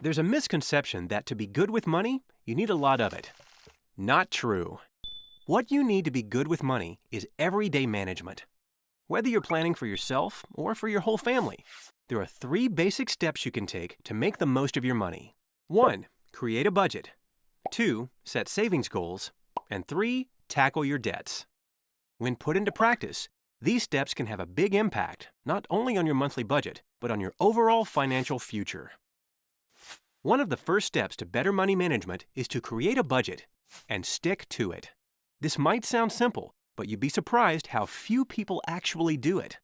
There's a misconception that to be good with money, you need a lot of it. Not true. What you need to be good with money is everyday management. Whether you're planning for yourself or for your whole family, there are 3 basic steps you can take to make the most of your money. 1. Create a budget. 2. Set savings goals. And 3. Tackle your debts. When put into practice, these steps can have a big impact, not only on your monthly budget, but on your overall financial future. One of the first steps to better money management is to create a budget and stick to it. This might sound simple, but you'd be surprised how few people actually do it.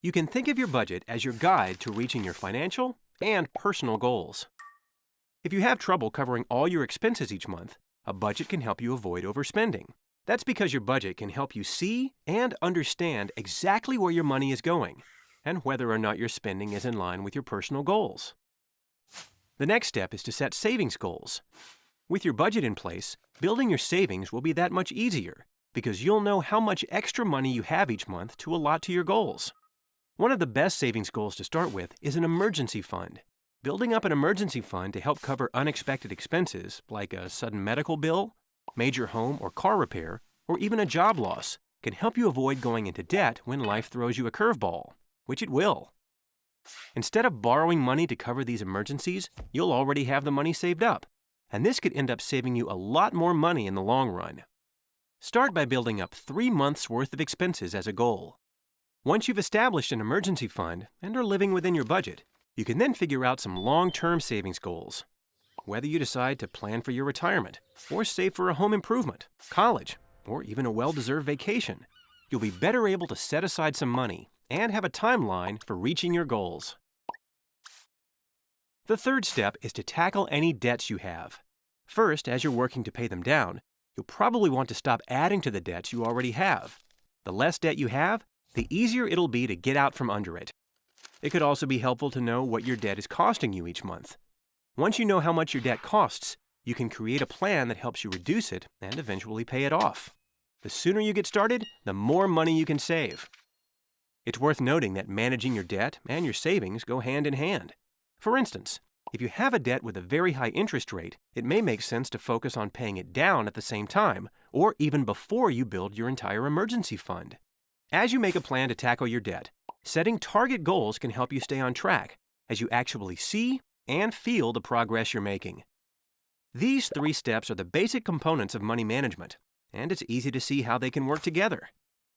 You can think of your budget as your guide to reaching your financial and personal goals. If you have trouble covering all your expenses each month, a budget can help you avoid overspending. That's because your budget can help you see and understand exactly where your money is going and whether or not your spending is in line with your personal goals. The next step is to set savings goals. With your budget in place, building your savings will be that much easier because you'll know how much extra money you have each month to allot to your goals. One of the best savings goals to start with is an emergency fund. Building up an emergency fund to help cover unexpected expenses like a sudden medical bill, major home or car repair, or even a job loss can help you avoid going into debt when life throws you a curveball, which it will. Instead of borrowing money to cover these emergencies, you'll already have the money saved up, and this could end up saving you a lot more money in the long run. Start by building up 3 months' worth of expenses as a goal. Once you've established an emergency fund and are living within your budget, you can then figure out some long-term savings goals. Whether you decide to plan for your retirement, or save for a home improvement, college, or even a well-deserved vacation, you'll be better able to set aside some money and have a timeline for reaching your goals. The third step is to tackle any debts you have. First, as you're working to pay them down, you'll probably want to stop adding to the debts you already have. The less debt you have, the easier it'll be to get out from under it. It could also be helpful to know what your debt is costing you each month. Once you know how much your debt costs, you can create a plan that helps you reduce it and eventually pay it off. The sooner you get started, the more money you can save. It's worth noting that managing your debt and your savings go hand in hand. For instance, if you have a debt with a very high interest rate, it may make sense to focus on paying it down at the same time, or even before you build your entire emergency fund. As you make a plan to tackle your debt, setting target goals can help you stay on track as you actually see and feel the progress you're making. These 3 steps are the basic components of money management, and it's easy to see how they can work together.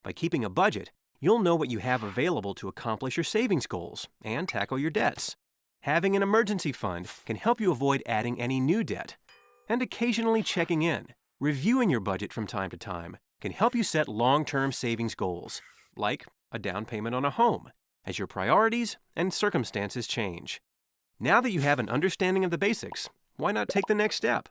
By keeping a budget, you'll know what you have available to accomplish your savings goals and tackle your debts. Having an emergency fund can help you avoid adding any new debt, and occasionally checking in, reviewing your budget from time to time, can help you set long-term savings goals, like a down payment on a home, as your priorities and circumstances change. Now that you have an understanding of the basics, why not take the next step?